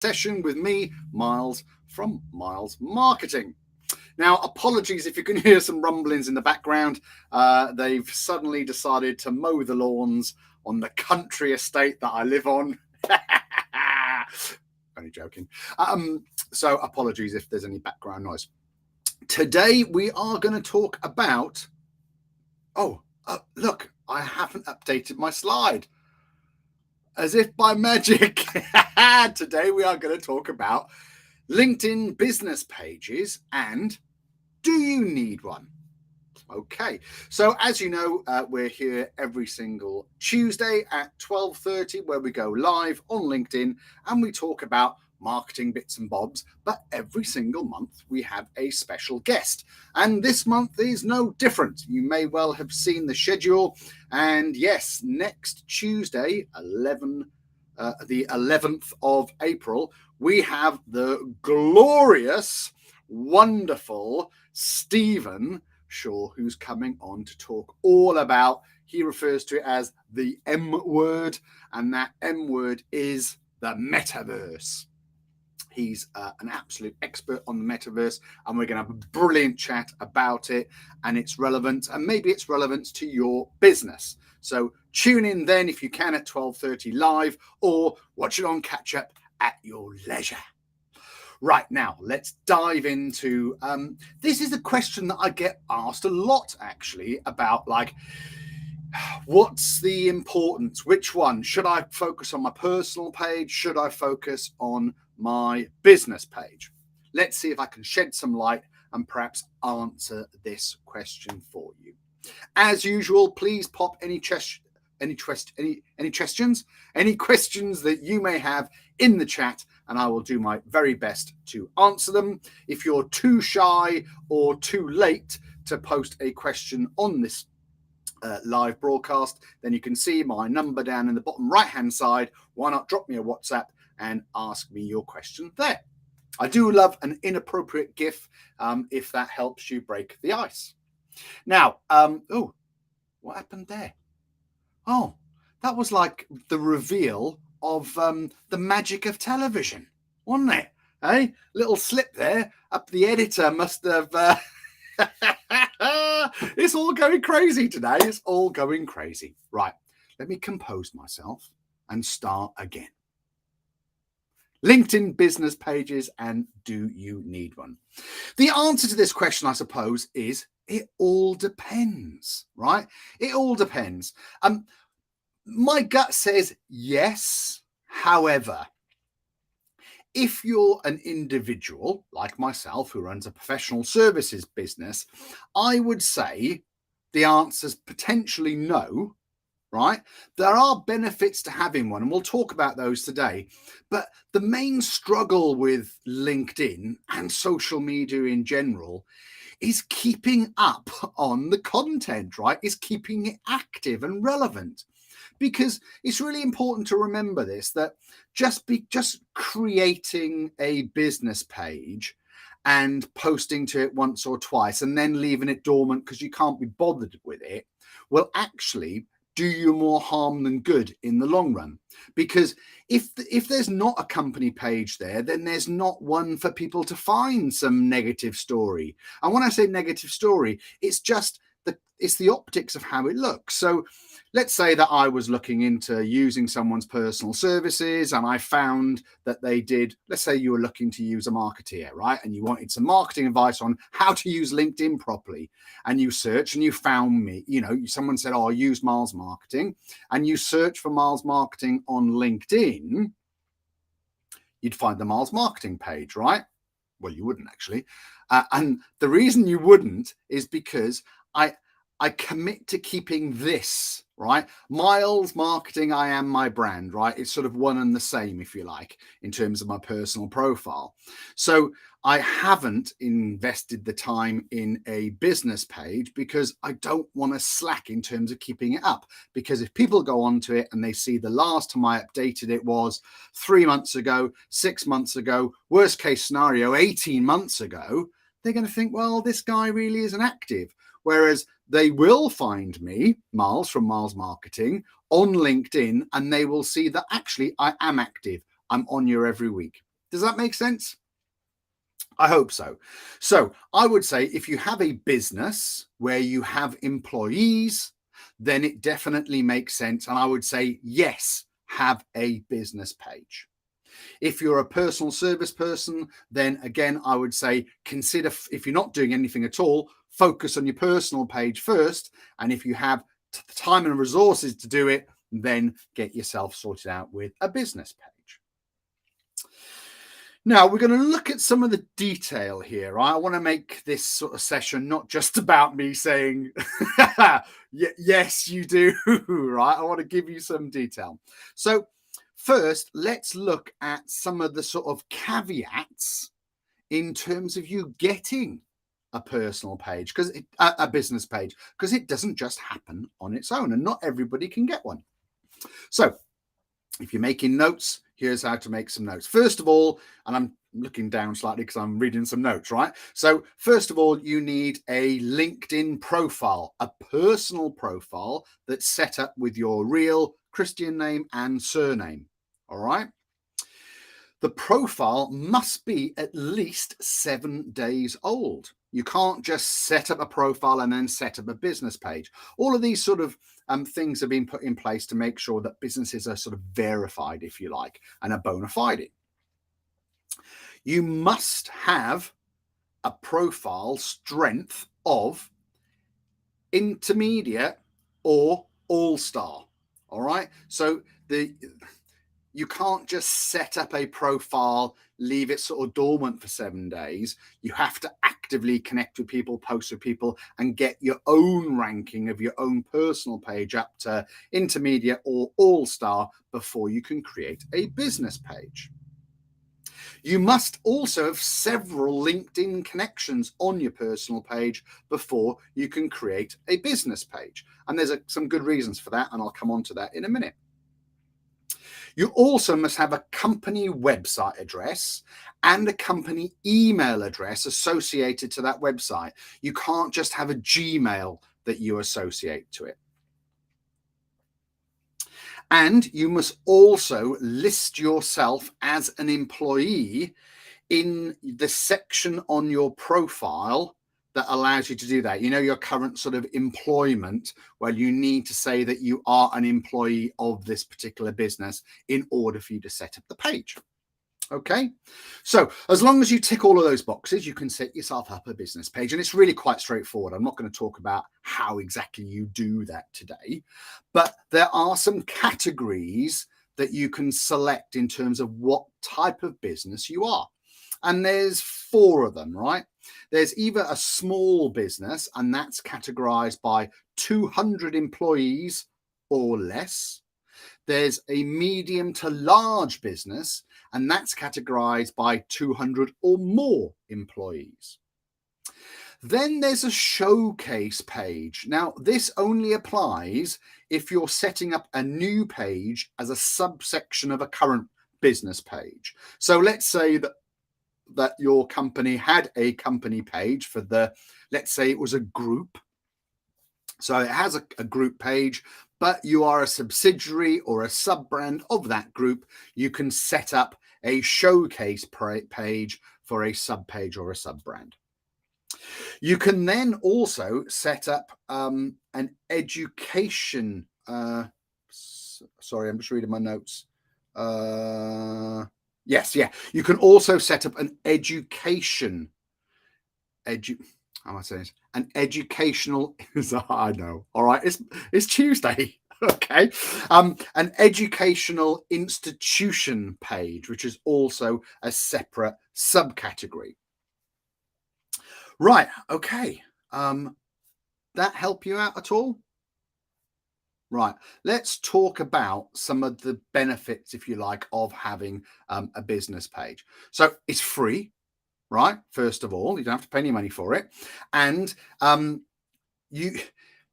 session with me, Miles from Miles Marketing. Now, apologies if you can hear some rumblings in the background. They've suddenly decided to mow the lawns on the country estate that I live on. Only joking. So apologies if there's any background noise. Today we are going to talk about... look, I haven't updated my slide. As if by magic. Today we are going to talk about LinkedIn business pages and do you need one? Okay, so as you know, we're here every single Tuesday at 12:30 where we go live on LinkedIn and we talk about marketing bits and bobs, but every single month we have a special guest. And this month is no different. You may well have seen the schedule. And yes, next Tuesday, the 11th of April, we have the glorious, wonderful Stephen Shaw, who's coming on to talk all about, he refers to it as the M word, and that M word is the metaverse. He's an absolute expert on the metaverse, and we're going to have a brilliant chat about it and its relevance, and maybe its relevance to your business. So tune in then if you can at 12:30 live, or watch it on catch up at your leisure. Right, now let's dive into this is a question that I get asked a lot actually about, like, what's the importance? Which one? Should I focus on my personal page? Should I focus on my business page? Let's see if I can shed some light and perhaps answer this question for you. As usual, please pop any questions that you may have in the chat, and I will do my very best to answer them. If you're too shy or too late to post a question on this live broadcast, then you can see my number down in the bottom right hand side. Why not drop me a WhatsApp and ask me your question there? I do love an inappropriate GIF if that helps you break the ice. Now, what happened there? Oh, that was like the reveal of the magic of television, wasn't it? Hey, little slip there. Up the editor must have... It's all going crazy today. It's all going crazy. Right, let me compose myself and start again. LinkedIn business pages and do you need one? The answer to this question, I suppose, is it all depends, right? It all depends. My gut says yes. However, if you're an individual like myself who runs a professional services business, I would say the answer's potentially no, right? There are benefits to having one, and we'll talk about those today. But the main struggle with LinkedIn and social media in general is keeping up on the content, right? Is keeping it active and relevant. Because it's really important to remember this, that just creating a business page and posting to it once or twice and then leaving it dormant because you can't be bothered with it will actually do you more harm than good in the long run. Because if there's not a company page there, then there's not one for people to find some negative story. And when I say negative story, it's just it's the optics of how it looks. So let's say that I was looking into using someone's personal services and I found that they did, let's say you were looking to use a marketeer, right? And you wanted some marketing advice on how to use LinkedIn properly. And you searched and you found me, someone said, oh, use Miles Marketing. And you search for Miles Marketing on LinkedIn, you'd find the Miles Marketing page, right? Well, you wouldn't actually. And the reason you wouldn't is because I commit to keeping this, right? Miles Marketing, I am my brand, right? It's sort of one and the same, if you like, in terms of my personal profile. So I haven't invested the time in a business page because I don't want to slack in terms of keeping it up. Because if people go onto it and they see the last time I updated it was 3 months ago, 6 months ago, worst case scenario, 18 months ago, they're going to think, well, this guy really isn't active. Whereas they will find me, Miles from Miles Marketing, on LinkedIn, and they will see that actually I am active. I'm on here every week. Does that make sense? I hope so. So I would say if you have a business where you have employees, then it definitely makes sense. And I would say, yes, have a business page. If you're a personal service person, then again, I would say consider, if you're not doing anything at all, focus on your personal page first. And if you have the time and resources to do it, then get yourself sorted out with a business page. Now, we're going to look at some of the detail here. I want to make this sort of session not just about me saying, yes, you do, right? I want to give you some detail. So first, let's look at some of the sort of caveats in terms of you getting a personal page, because a business page, because it doesn't just happen on its own, and not everybody can get one. So if you're making notes, here's how to make some notes. First of all, and I'm looking down slightly because I'm reading some notes, right? So first of all, you need a LinkedIn profile, a personal profile that's set up with your real Christian name and surname. All right. The profile must be at least 7 days old. You can't just set up a profile and then set up a business page. All of these sort of things have been put in place to make sure that businesses are sort of verified, if you like, and are bona fide. You must have a profile strength of intermediate or all-star. All right. So you can't just set up a profile, leave it sort of dormant for 7 days. You have to actively connect with people, post with people, and get your own ranking of your own personal page up to intermediate or all-star before you can create a business page. You must also have several LinkedIn connections on your personal page before you can create a business page. And there's some good reasons for that, and I'll come on to that in a minute. You also must have a company website address and a company email address associated to that website. You can't just have a Gmail that you associate to it. And you must also list yourself as an employee in the section on your profile that allows you to do that. You know, your current sort of employment, well, you need to say that you are an employee of this particular business in order for you to set up the page. Okay, so as long as you tick all of those boxes, you can set yourself up a business page, and it's really quite straightforward. I'm not going to talk about how exactly you do that today, but there are some categories that you can select in terms of what type of business you are. And there's 4 of them, right? There's either a small business, and that's categorized by 200 employees or less. There's a medium to large business, and that's categorized by 200 or more employees. Then there's a showcase page. Now, this only applies if you're setting up a new page as a subsection of a current business page. So let's say that your company had a company page for let's say it was a group. So it has a group page, but you are a subsidiary or a sub-brand of that group. You can set up a showcase page for a sub-page or a sub-brand. You can then also set up an education. Sorry, I'm just reading my notes. Yes, yeah. You can also set up an education. How am I saying this? An educational. I know. All right. It's Tuesday. Okay. An educational institution page, which is also a separate subcategory. Right. Okay. That help you out at all? Right. Let's talk about some of the benefits, if you like, of having a business page. So it's free, right? First of all, you don't have to pay any money for it. And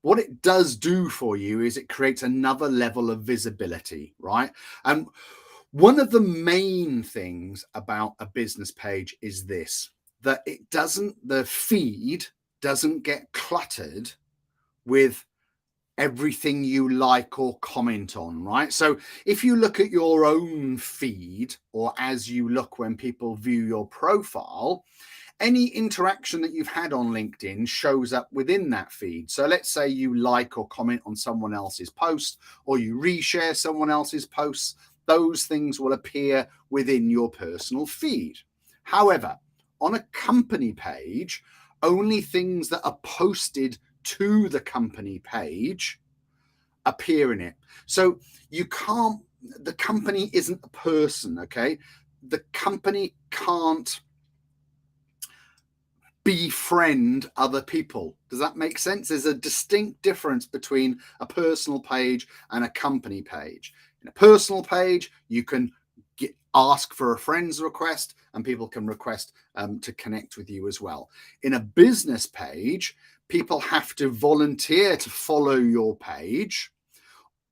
what it does do for you is it creates another level of visibility, right? And one of the main things about a business page is this, that the feed doesn't get cluttered with everything you like or comment on, right? So if you look at your own feed, or as you look when people view your profile, any interaction that you've had on LinkedIn shows up within that feed. So let's say you like or comment on someone else's post, or you reshare someone else's posts, those things will appear within your personal feed. However, on a company page, only things that are posted to the company page appear in it. So you can't, the company isn't a person, okay? The company can't befriend other people. Does that make sense? There's a distinct difference between a personal page and a company page. In a personal page, you can ask for a friend's request, and people can request to connect with you as well. In a business page, people have to volunteer to follow your page,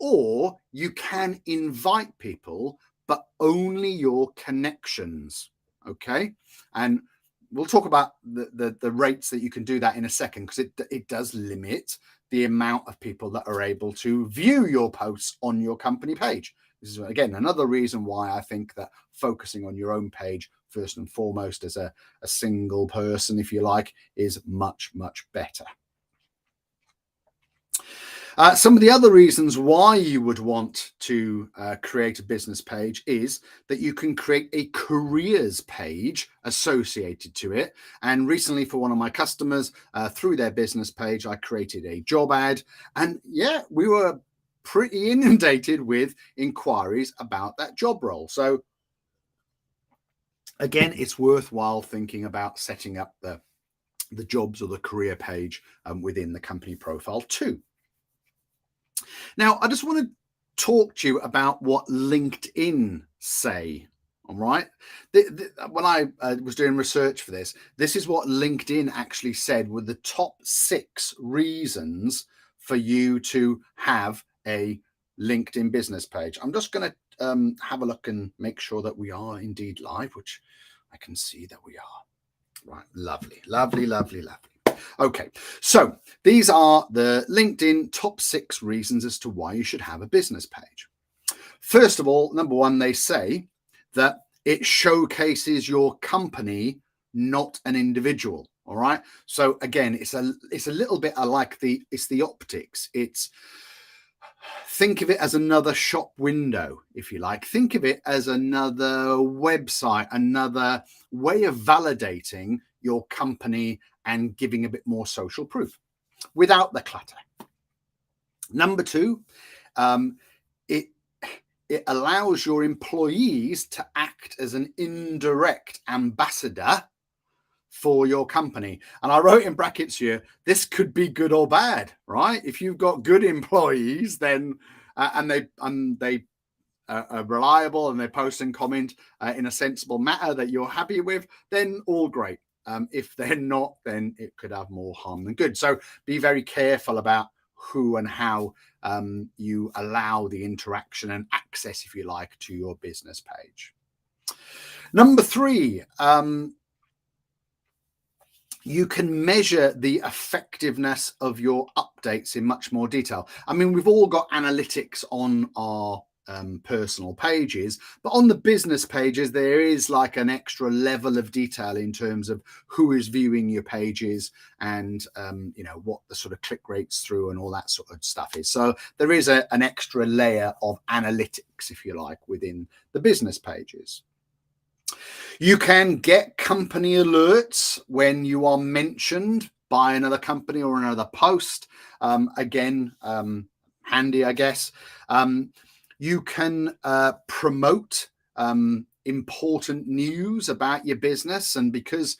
or you can invite people, but only your connections. Okay. And we'll talk about the rates that you can do that in a second, because it does limit the amount of people that are able to view your posts on your company page. This is, again, another reason why I think that focusing on your own page first and foremost as a single person, if you like, is much, much better. Some of the other reasons why you would want to create a business page is that you can create a careers page associated to it. And recently, for one of my customers, through their business page, I created a job ad. And yeah, we were pretty inundated with inquiries about that job role. So again, it's worthwhile thinking about setting up the jobs or the career page within the company profile too. Now, I just want to talk to you about what LinkedIn say. All right. When I was doing research for this, this is what LinkedIn actually said were the top 6 reasons for you to have a LinkedIn business page. I'm just going to have a look and make sure that we are indeed live, which I can see that we are. Right. Lovely, lovely, lovely, lovely. Okay, so these are the LinkedIn top 6 reasons as to why you should have a business page. First of all, number 1, they say that it showcases your company, not an individual. All right. So again, it's a little bit like the optics. Think of it as another shop window, if you like. Think of it as another website, another way of validating your company and giving a bit more social proof without the clutter. Number 2, it allows your employees to act as an indirect ambassador for your company. And I wrote in brackets here, this could be good or bad, right? If you've got good employees, then and they are reliable and they post and comment in a sensible manner that you're happy with, then all great. If they're not, then it could have more harm than good. So be very careful about who and how you allow the interaction and access, if you like, to your business page. Number 3, you can measure the effectiveness of your updates in much more detail. I mean, we've all got analytics on our personal pages, but on the business pages, there is like an extra level of detail in terms of who is viewing your pages and, what the sort of click rates through and all that sort of stuff is. So there is an extra layer of analytics, if you like, within the business pages. You can get company alerts when you are mentioned by another company or another post. Again, handy, I guess. You can promote important news about your business, and because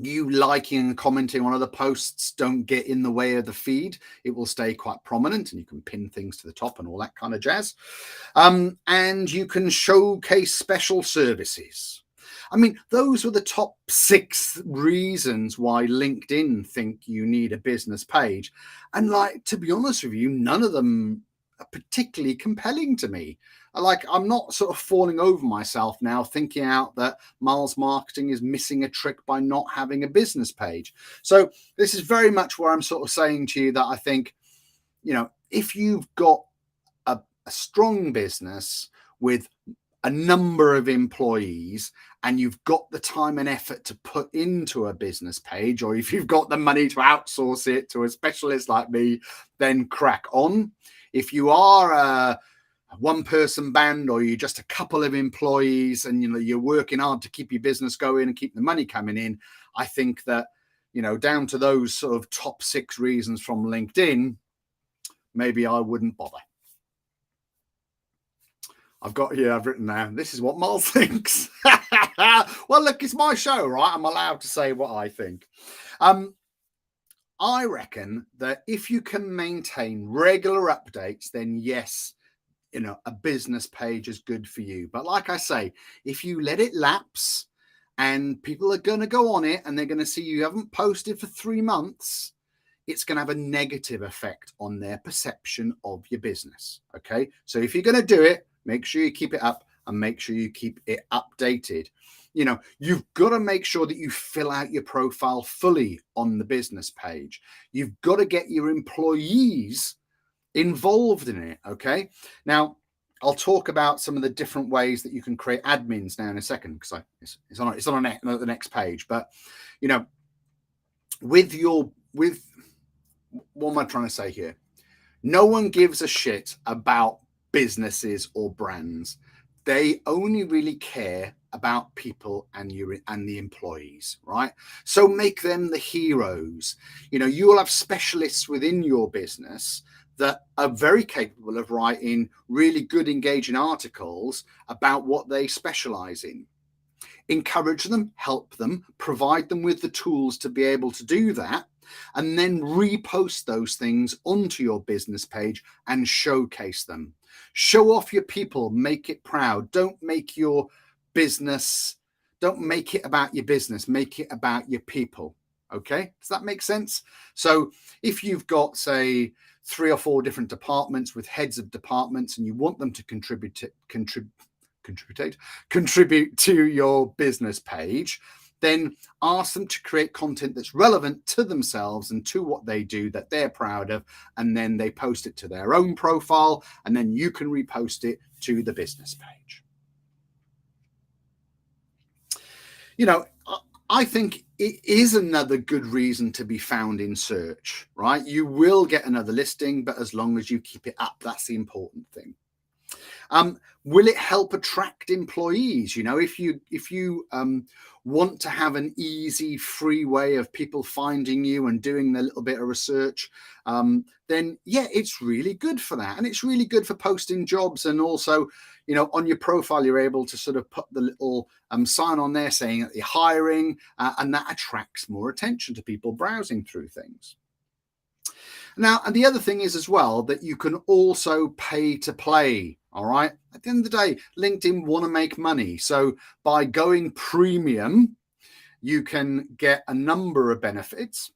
you liking and commenting on other posts don't get in the way of the feed, it will stay quite prominent, and you can pin things to the top and all that kind of jazz. And you can showcase special services. I mean, those were the top 6 reasons why LinkedIn think you need a business page. And to be honest with you, none of them particularly compelling to me. Like, I'm not sort of falling over myself now thinking out that Miles Marketing is missing a trick by not having a business page. So this is very much where I'm sort of saying to you that I think, you know, if you've got a strong business with a number of employees and you've got the time and effort to put into a business page, or if you've got the money to outsource it to a specialist like me, then crack on. If you are a one-person band, or you're just a couple of employees and you're working hard to keep your business going and keep the money coming in, I think that, down to those sort of top 6 reasons from LinkedIn, maybe I wouldn't bother. I've written down, this is what Miles thinks. Well, look, it's my show, right? I'm allowed to say what I think. I reckon that if you can maintain regular updates, then yes, a business page is good for you. But like I say, if you let it lapse and people are going to go on it and they're going to see you haven't posted for 3 months, it's going to have a negative effect on their perception of your business. Okay. So if you're going to do it, make sure you keep it up and make sure you keep it updated. You've got to make sure that you fill out your profile fully on the business page. You've got to get your employees involved in it. Okay. Now, I'll talk about some of the different ways that you can create admins now in a second, because it's on the next page. But with what am I trying to say here? No one gives a shit about businesses or brands. They only really care about people and the employees, right? So make them the heroes. You will have specialists within your business that are very capable of writing really good, engaging articles about what they specialize in. Encourage them, help them, provide them with the tools to be able to do that, and then repost those things onto your business page and showcase them. Show off your people, make it proud. Don't make it about your business, make it about your people. Okay, does that make sense? So if you've got, say, 3 or 4 different departments with heads of departments, and you want them to contribute to your business page, then ask them to create content that's relevant to themselves and to what they do that they're proud of, and then they post it to their own profile, and then you can repost it to the business page. I think it is another good reason to be found in search, right? You will get another listing, but as long as you keep it up, that's the important thing. Will it help attract employees? If you want to have an easy, free way of people finding you and doing a little bit of research, then yeah, it's really good for that. And it's really good for posting jobs. And also, on your profile, you're able to sort of put the little sign on there saying that you're hiring, and that attracts more attention to people browsing through things. Now, and the other thing is as well that you can also pay to play. All right. At the end of the day, LinkedIn want to make money. So by going premium, you can get a number of benefits.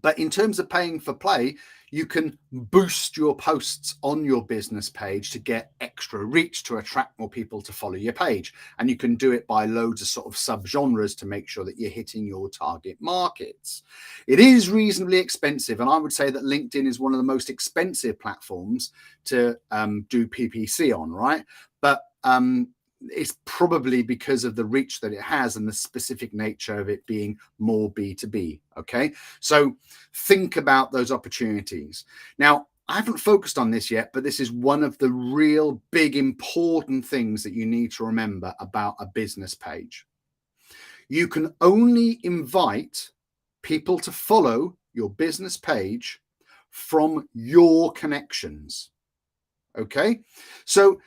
But in terms of paying for play, you can boost your posts on your business page to get extra reach, to attract more people to follow your page. And you can do it by loads of sort of subgenres to make sure that you're hitting your target markets. It is reasonably expensive. And I would say that LinkedIn is one of the most expensive platforms to do PPC on, right? But it's probably because of the reach that it has and the specific nature of it being more B2B. Okay. So think about those opportunities. Now, I haven't focused on this yet, but this is one of the real big important things that you need to remember about a business page. You can only invite people to follow your business page from your connections. Okay. So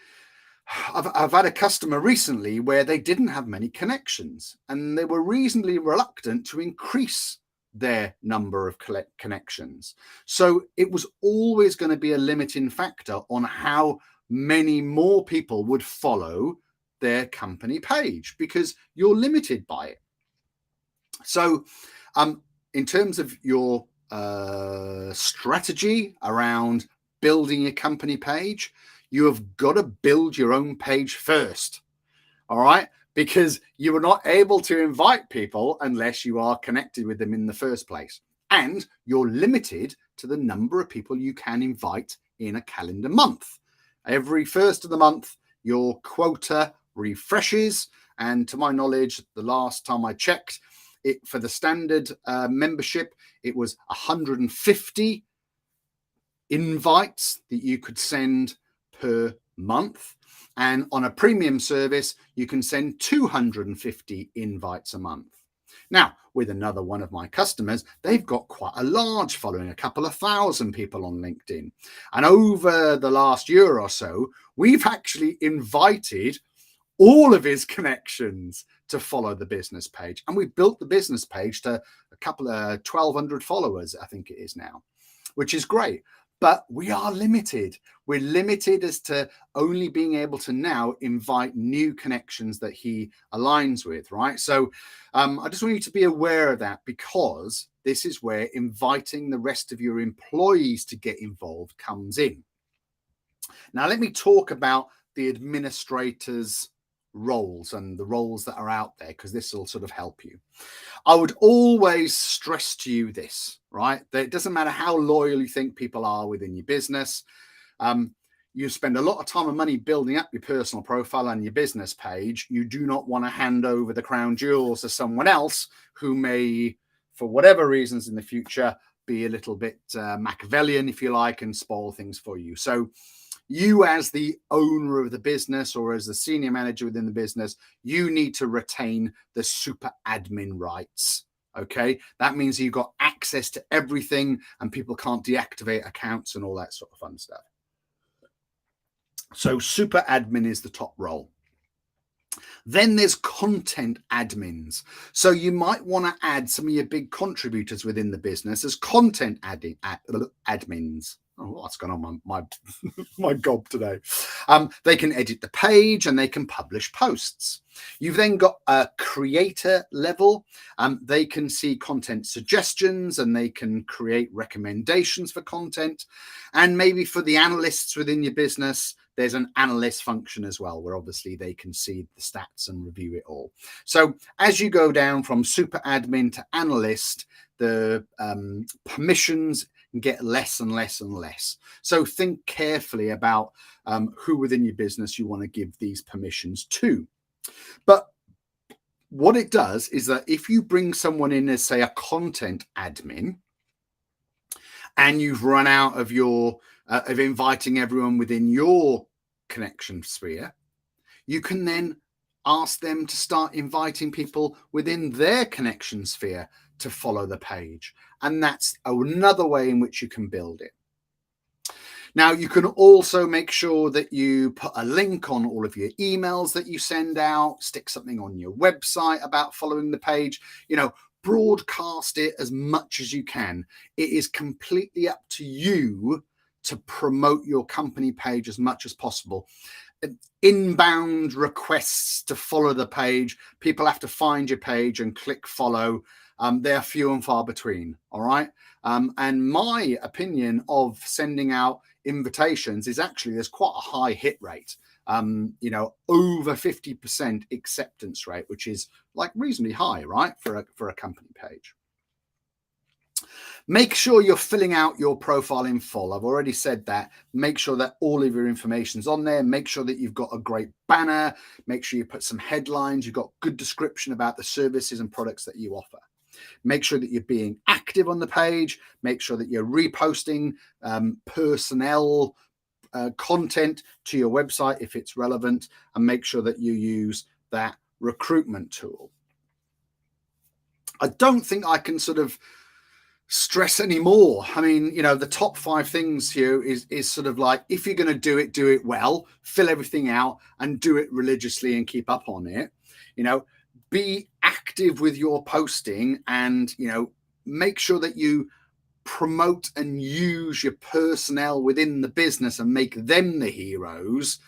I've had a customer recently where they didn't have many connections, and they were reasonably reluctant to increase their number of connections. So it was always going to be a limiting factor on how many more people would follow their company page, because you're limited by it. So in terms of your strategy around building your company page, you have got to build your own page first. All right. Because you are not able to invite people unless you are connected with them in the first place. And you're limited to the number of people you can invite in a calendar month. Every first of the month, your quota refreshes. And to my knowledge, the last time I checked, it for the standard membership, it was 150 invites that you could send per month. And on a premium service, you can send 250 invites a month. Now, with another one of my customers, they've got quite a large following, a couple of thousand people on LinkedIn. And over the last year or so, we've actually invited all of his connections to follow the business page. And we built the business page to a couple of 1,200 followers, I think it is now, which is great. But we are limited. We're limited as to only being able to now invite new connections that he aligns with, right? So I just want you to be aware of that, because this is where inviting the rest of your employees to get involved comes in. Now, let me talk about the administrators' roles and the roles that are out there, because this will sort of help you. I would always stress to you this, right? That it doesn't matter how loyal you think people are within your business. You spend a lot of time and money building up your personal profile and your business page. You do not want to hand over the crown jewels to someone else who may, for whatever reasons in the future, be a little bit Machiavellian, if you like, and spoil things for you. So you, as the owner of the business or as the senior manager within the business, you need to retain the super admin rights. Okay, that means you've got access to everything and people can't deactivate accounts and all that sort of fun stuff. So super admin is the top role. Then there's content admins. So you might want to add some of your big contributors within the business as content admins. Oh, what's going on my gob today? They can edit the page and they can publish posts. You've then got a creator level. They can see content suggestions and they can create recommendations for content. And maybe for the analysts within your business, there's an analyst function as well, where obviously they can see the stats and review it all. So as you go down from super admin to analyst, the permissions get less and less and less. So think carefully about who within your business you want to give these permissions to. But what it does is that if you bring someone in as, say, a content admin, and you've run out of your of inviting everyone within your connection sphere, you can then ask them to start inviting people within their connection sphere to follow the page. And that's another way in which you can build it. Now, you can also make sure that you put a link on all of your emails that you send out, stick something on your website about following the page, broadcast it as much as you can. It is completely up to you to promote your company page as much as possible. Inbound requests to follow the page, people have to find your page and click follow. They're few and far between. All right. And my opinion of sending out invitations is actually there's quite a high hit rate. Over 50% acceptance rate, which is like reasonably high, right, for a company page. Make sure you're filling out your profile in full. I've already said that. Make sure that all of your information's on there. Make sure that you've got a great banner. Make sure you put some headlines. You've got good description about the services and products that you offer. Make sure that you're being active on the page. Make sure that you're reposting personnel content to your website if it's relevant, and make sure that you use that recruitment tool. I don't think I can sort of stress anymore. I mean, the top 5 things here is sort of like, if you're going to do it well, fill everything out and do it religiously and keep up on it. Be active with your posting and, make sure that you promote and use your personnel within the business and make them the heroes,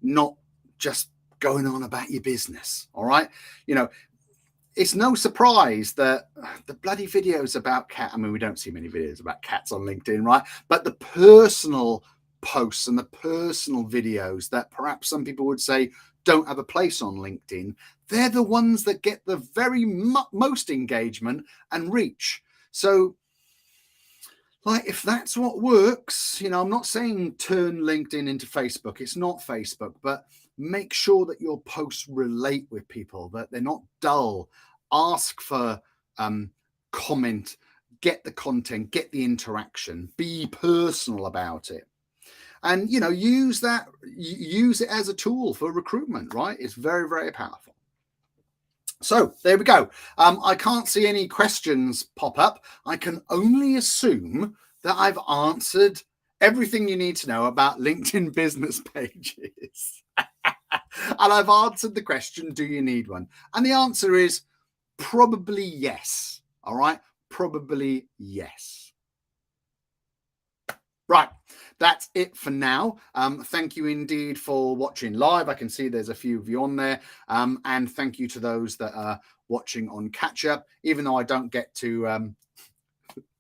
not just going on about your business. All right. it's no surprise that the bloody videos about cat, I mean, we don't see many videos about cats on LinkedIn, right? But the personal posts and the personal videos that perhaps some people would say don't have a place on LinkedIn, they're the ones that get the very most engagement and reach. So, like, if that's what works, you know, I'm not saying turn LinkedIn into Facebook. It's not Facebook, but make sure that your posts relate with people, that they're not dull. Ask for comment, get the content, get the interaction, be personal about it. And, you know, use it as a tool for recruitment, right? It's very, very powerful. So there we go. I can't see any questions pop up. I can only assume that I've answered everything you need to know about LinkedIn business pages. And I've answered the question, do you need one? And the answer is probably yes. All right. Probably yes. Right. That's it for now. Thank you indeed for watching live. I can see there's a few of you on there. And thank you to those that are watching on catch up, even though I don't get to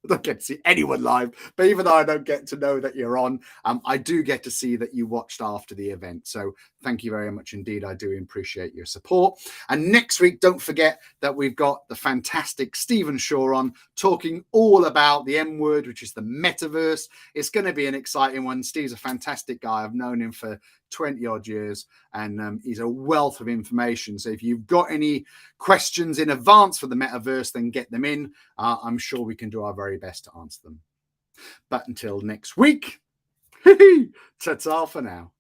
I don't get to see anyone live, but even though I don't get to know that you're on, I do get to see that you watched after the event. So thank you very much indeed. I do appreciate your support. And next week, don't forget that we've got the fantastic Stephen Shaw on talking all about the M word, which is the metaverse. It's going to be an exciting one. Steve's a fantastic guy. I've known him for 20 odd years, and he's a wealth of information. So if you've got any questions in advance for the metaverse, then get them in. I'm sure we can do our very best to answer them. But until next week, ta-ta for now.